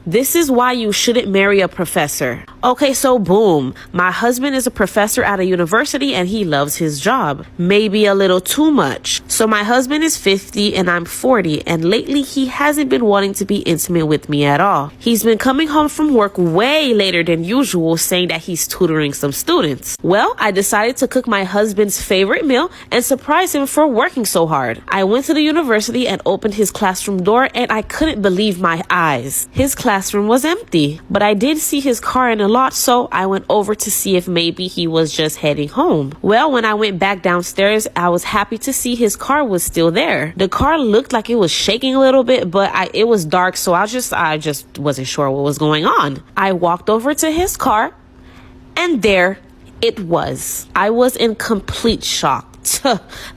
This is why you shouldn't marry a professor. Okay, so boom. My husband is a professor at a university and he loves his job. Maybe a little too much. So my husband is 50 and I'm 40, and lately he hasn't been wanting to be intimate with me at all. He's been coming home from work way later than usual, saying that he's tutoring some students. Well, I decided to cook my husband's favorite meal and surprise him for working so hard. I went to the university and opened his classroom door, and I couldn't believe my eyes. His classroom was empty, but I did see his car in a lot, so I went over to see if maybe he was just heading home. Well, when I went back downstairs, I was happy to see his car was still there. The car looked like it was shaking a little bit, but it was dark, so I just wasn't sure what was going on. I walked over to his car, and there it was. I was in complete shock.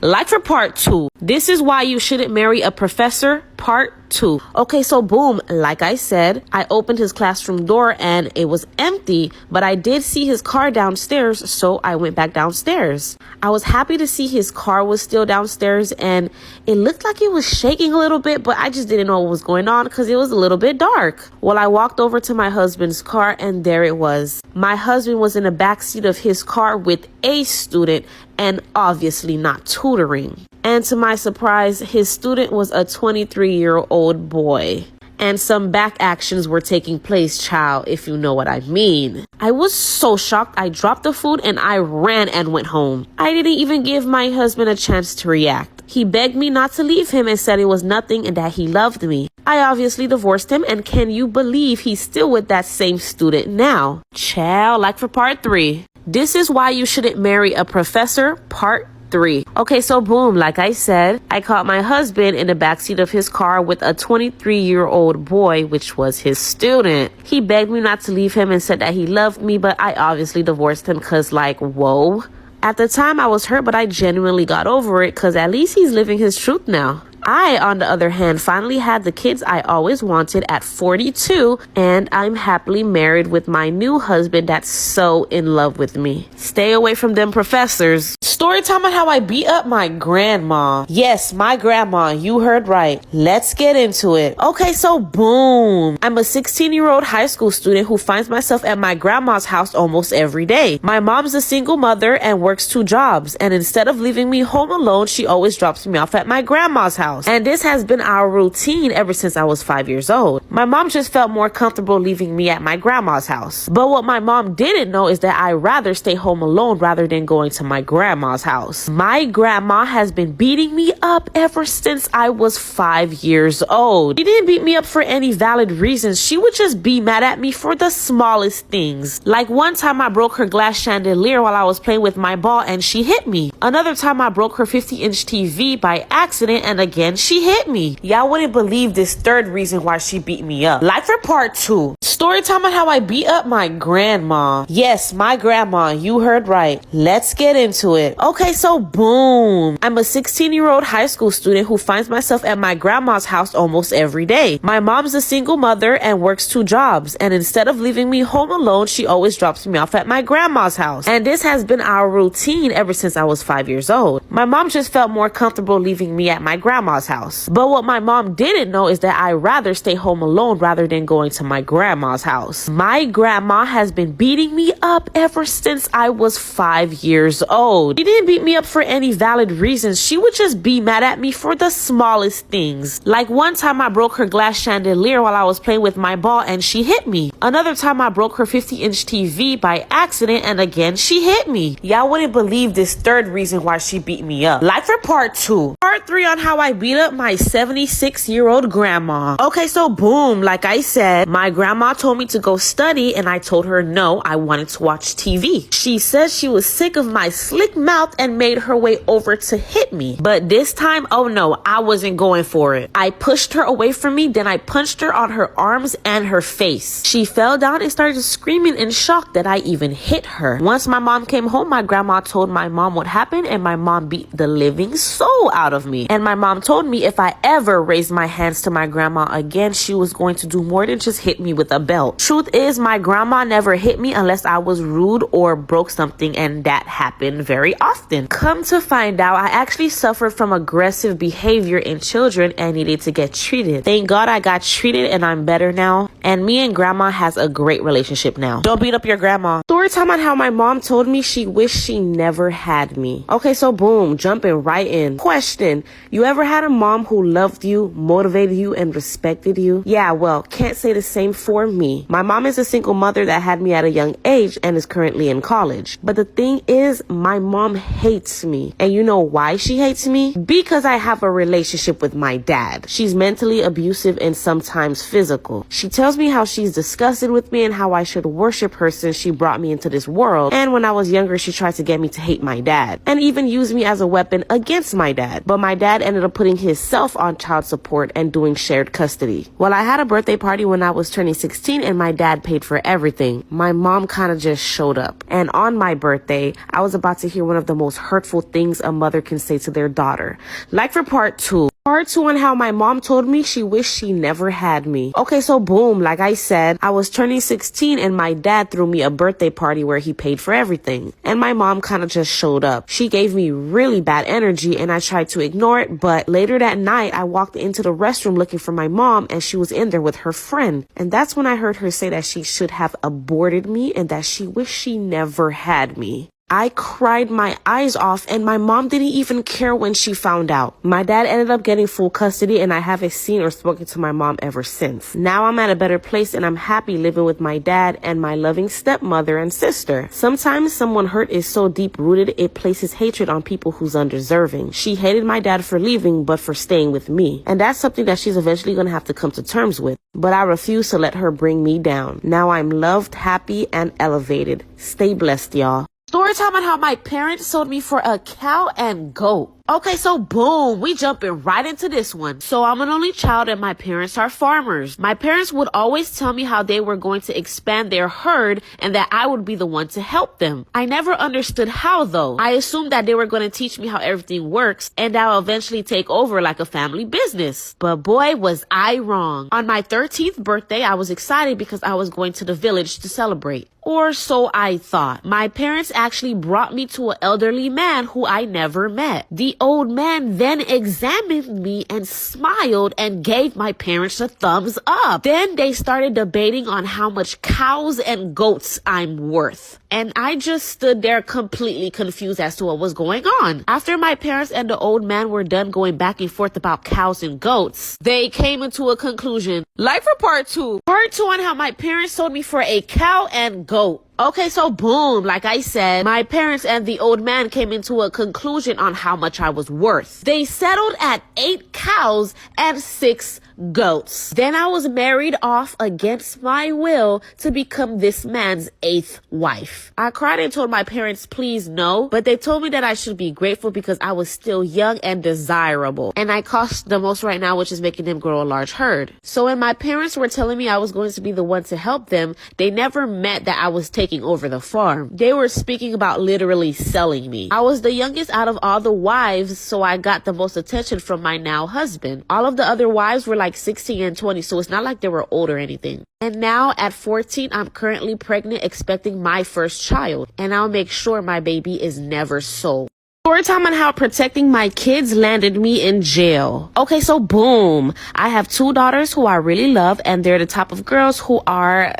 Like for part 2. This is why you shouldn't marry a professor, part 2. Okay, so boom, like I said, I opened his classroom door and it was empty, but I did see his car downstairs, so I went back downstairs. I was happy to see his car was still downstairs, and it looked like it was shaking a little bit, but I just didn't know what was going on because it was a little bit dark. Well, I walked over to my husband's car, and there it was. My husband was in the backseat of his car with a student, and obviously not tutoring. And to my surprise, his student was a 23-year-old boy. And some back actions were taking place, child, if you know what I mean. I was so shocked, I dropped the food and I ran and went home. I didn't even give my husband a chance to react. He begged me not to leave him and said it was nothing and that he loved me. I obviously divorced him, and can you believe he's still with that same student now? Child, like for part 3. This is why you shouldn't marry a professor, part 3. Okay, so boom, like I said, I caught my husband in the backseat of his car with a 23-year-old boy, which was his student. He begged me not to leave him and said that he loved me, but I obviously divorced him because, like, whoa. At the time, I was hurt, but I genuinely got over it because at least he's living his truth now. I, on the other hand, finally had the kids I always wanted at 42, and I'm happily married with my new husband that's so in love with me. Stay away from them professors. Story time on how I beat up my grandma. Yes, my grandma, you heard right. Let's get into it. Okay, so boom. I'm a 16-year-old high school student who finds myself at my grandma's house almost every day. My mom's a single mother and works 2 jobs, and instead of leaving me home alone, she always drops me off at my grandma's house. And this has been our routine ever since I was 5 years old. My mom just felt more comfortable leaving me at my grandma's house. But what my mom didn't know is that I'd rather stay home alone rather than going to my grandma's house. My grandma has been beating me up ever since I was 5 years old. She didn't beat me up for any valid reasons. She would just be mad at me for the smallest things. Like one time I broke her glass chandelier while I was playing with my ball and she hit me. Another time I broke her 50-inch TV by accident, and again she hit me. Y'all wouldn't believe this third reason why she beat me up. Like for part 2. Story time on how I beat up my grandma. Yes, my grandma, you heard right. Let's get into it. Okay, so boom. I'm a 16-year-old high school student who finds myself at my grandma's house almost every day. My mom's a single mother and works 2 jobs, and instead of leaving me home alone, she always drops me off at my grandma's house. And this has been our routine ever since I was 5 years old. My mom just felt more comfortable leaving me at my grandma's house. But what my mom didn't know is that I'd rather stay home alone rather than going to my grandma's house. My grandma has been beating me up ever since I was 5 years old. She didn't beat me up for any valid reasons. She would just be mad at me for the smallest things. Like one time I broke her glass chandelier while I was playing with my ball and she hit me. Another time I broke her 50-inch TV by accident, and again she hit me. Y'all wouldn't believe this third reason why she beat me up. Like for part 2. Part 3 on how I beat up my 76-year-old grandma. Okay, so boom, like I said, my grandma told me to go study and I told her no, I wanted to watch TV. She said she was sick of my slick mouth and made her way over to hit me. But this time, oh no, I wasn't going for it. I pushed her away from me, then I punched her on her arms and her face. She fell down and started screaming in shock that I even hit her. Once my mom came home, my grandma told my mom what happened, and my mom beat the living soul out of me. And my mom told me if I ever raised my hands to my grandma again, she was going to do more than just hit me with a belt. Truth is, my grandma never hit me unless I was rude or broke something, and that happened very often. Come to find out, I actually suffered from aggressive behavior in children and needed to get treated. Thank God I got treated and I'm better now. And me and grandma has a great relationship now. Don't beat up your grandma. Story time on how my mom told me she wished she never had me. Okay, so boom, jumping right in. Question, you ever had a mom who loved you, motivated you, and respected you? Yeah, well, can't say the same for me. My mom is a single mother that had me at a young age and is currently in college. But the thing is, my mom hates me. And you know why she hates me? Because I have a relationship with my dad. She's mentally abusive and sometimes physical. She tells me how she's disgusted with me and how I should worship her since she brought me into this world. And when I was younger, she tried to get me to hate my dad and even use me as a weapon against my dad. But my dad ended up putting himself on child support and doing shared custody. Well, I had a birthday party when I was turning 16 and my dad paid for everything. My mom kind of just showed up. And on my birthday, I was about to hear one of the most hurtful things a mother can say to their daughter. Like for part 2. Part 2 on how my mom told me she wished she never had me. Okay, so boom, like I said, I was turning 16 and my dad threw me a birthday party where he paid for everything. And my mom kind of just showed up. She gave me really bad energy and I tried to ignore it, but later that night I walked into the restroom looking for my mom and she was in there with her friend. And that's when I heard her say that she should have aborted me and that she wished she never had me. I cried my eyes off and my mom didn't even care when she found out. My dad ended up getting full custody and I haven't seen or spoken to my mom ever since. Now I'm at a better place and I'm happy living with my dad and my loving stepmother and sister. Sometimes someone hurt is so deep rooted it places hatred on people who's undeserving. She hated my dad for leaving but for staying with me. And that's something that she's eventually gonna have to come to terms with. But I refuse to let her bring me down. Now I'm loved, happy, and elevated. Stay blessed, y'all. Story time on how my parents sold me for a cow and goat. Okay, so boom, we jumping right into this one. So I'm an only child and my parents are farmers. My parents would always tell me how they were going to expand their herd and that I would be the one to help them. I never understood how though. I assumed that they were going to teach me how everything works and I'll eventually take over like a family business. But boy, was I wrong. On my 13th birthday, I was excited because I was going to the village to celebrate. Or so I thought. My parents actually brought me to an elderly man who I never met. The old man then examined me and smiled and gave my parents a thumbs up. Then they started debating on how much cows and goats I'm worth. And I just stood there completely confused as to what was going on. After my parents and the old man were done going back and forth about cows and goats, they came into a conclusion. Like for part 2. Part 2 on how my parents sold me for a cow and goat. Okay, so boom, like I said, my parents and the old man came into a conclusion on how much I was worth. They settled at 8 cows and 6 goats. Then I was married off against my will to become this man's 8th wife. I cried and told my parents please no, but they told me that I should be grateful because I was still young and desirable. And I cost the most right now, which is making them grow a large herd. So when my parents were telling me I was going to be the one to help them, they never meant that I was taking over the farm. They were speaking about literally selling me. I was the youngest out of all the wives, so I got the most attention from my now husband. All of the other wives were like 16 and 20, so it's not like they were old or anything. And now at 14, I'm currently pregnant, expecting my first child. And I'll make sure my baby is never sold. Story time on how protecting my kids landed me in jail. Okay, so boom. I have 2 daughters who I really love, and they're the type of girls who are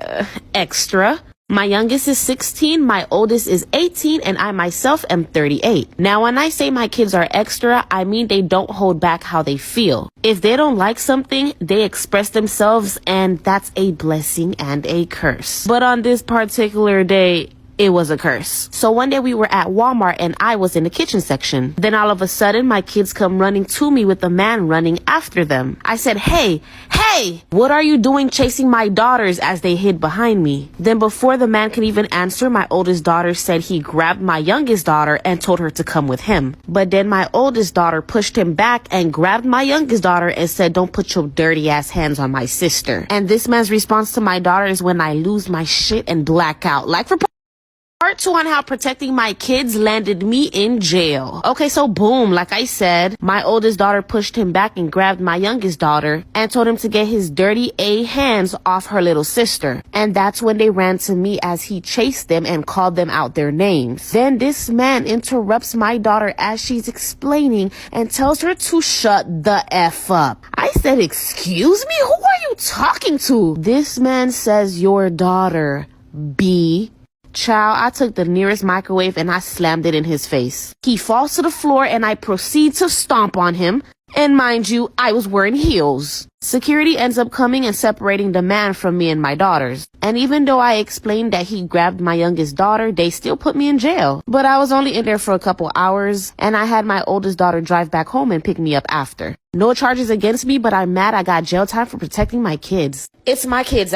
extra. My youngest is 16, my oldest is 18, and I myself am 38. Now, when I say my kids are extra, I mean they don't hold back how they feel. If they don't like something, they express themselves, and that's a blessing and a curse. But on this particular day, it was a curse. So one day we were at Walmart and I was in the kitchen section. Then all of a sudden, my kids come running to me with a man running after them. I said, hey, what are you doing chasing my daughters, as they hid behind me? Then before the man could even answer, my oldest daughter said he grabbed my youngest daughter and told her to come with him. But then my oldest daughter pushed him back and grabbed my youngest daughter and said, don't put your dirty ass hands on my sister. And this man's response to my daughter is when I lose my shit and black out. Like for Part 2 on how protecting my kids landed me in jail. Okay, so boom, like I said, my oldest daughter pushed him back and grabbed my youngest daughter and told him to get his dirty A hands off her little sister. And that's when they ran to me as he chased them and called them out their names. Then this man interrupts my daughter as she's explaining and tells her to shut the F up. I said, excuse me? Who are you talking to? This man says, your daughter, B. Child, I took the nearest microwave and I slammed it in his face. He falls to the floor and I proceed to stomp on him. And mind you, I was wearing heels. Security ends up coming and separating the man from me and my daughters. And even though I explained that he grabbed my youngest daughter, they still put me in jail. But I was only in there for a couple hours, and I had my oldest daughter drive back home and pick me up after. No charges against me, but I'm mad I got jail time for protecting my kids. It's my kids.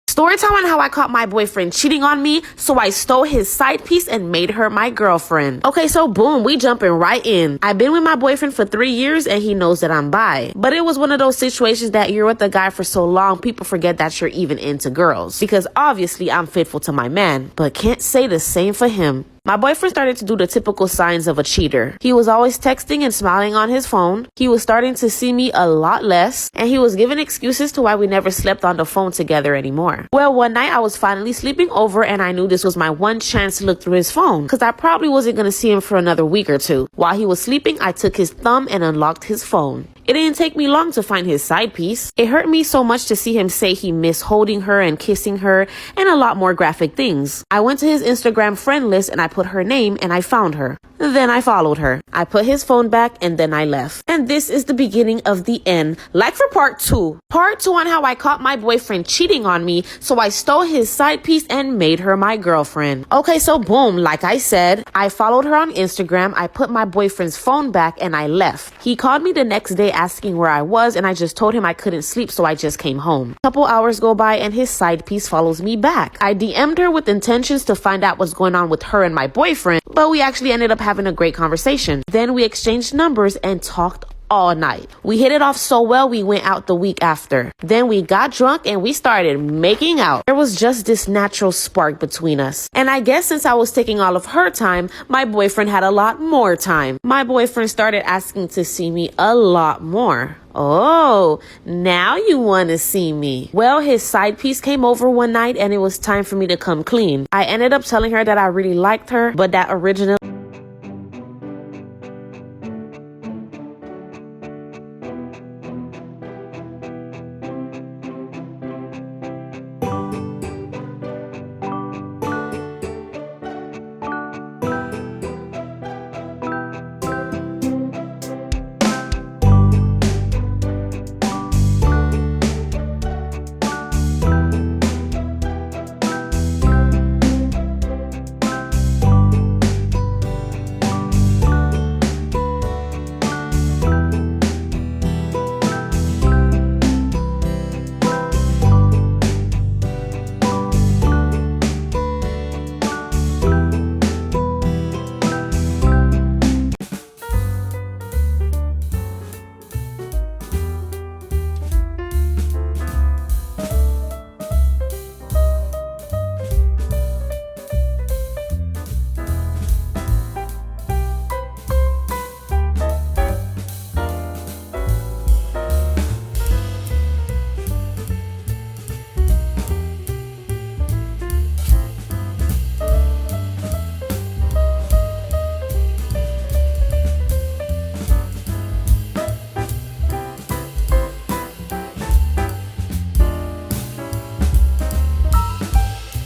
Story time on how I caught my boyfriend cheating on me, so I stole his side piece and made her my girlfriend. Okay, so boom, we jumping right in. I've been with my boyfriend for 3 years and he knows that I'm bi. But it was one of those situations that you're with a guy for so long, people forget that you're even into girls. Because obviously I'm faithful to my man, but can't say the same for him. My boyfriend started to do the typical signs of a cheater. He was always texting and smiling on his phone. He was starting to see me a lot less, and he was giving excuses to why we never slept on the phone together anymore. Well, one night I was finally sleeping over and I knew this was my one chance to look through his phone because I probably wasn't going to see him for another week or two. While he was sleeping, I took his thumb and unlocked his phone. It didn't take me long to find his side piece. It hurt me so much to see him say he missed holding her and kissing her and a lot more graphic things. I went to his Instagram friend list and I put her name and I found her. Then I followed her. I put his phone back and then I left. And this is the beginning of the end. Like for part 2. Part 2 on how I caught my boyfriend cheating on me, so I stole his side piece and made her my girlfriend. Okay, so boom, like I said, I followed her on Instagram, I put my boyfriend's phone back and I left. He called me the next day asking where I was and I just told him I couldn't sleep, so I just came home. A couple hours go by and his side piece follows me back. I DM'd her with intentions to find out what's going on with her and my boyfriend, but we actually ended up having a great conversation. Then we exchanged numbers and talked all night. We hit it off so well we went out the week after. Then we got drunk and we started making out. There was just this natural spark between us. And I guess since I was taking all of her time, my boyfriend had a lot more time. My boyfriend started asking to see me a lot more. Oh, now you want to see me. Well, his side piece came over one night and it was time for me to come clean. I ended up telling her that I really liked her, but that original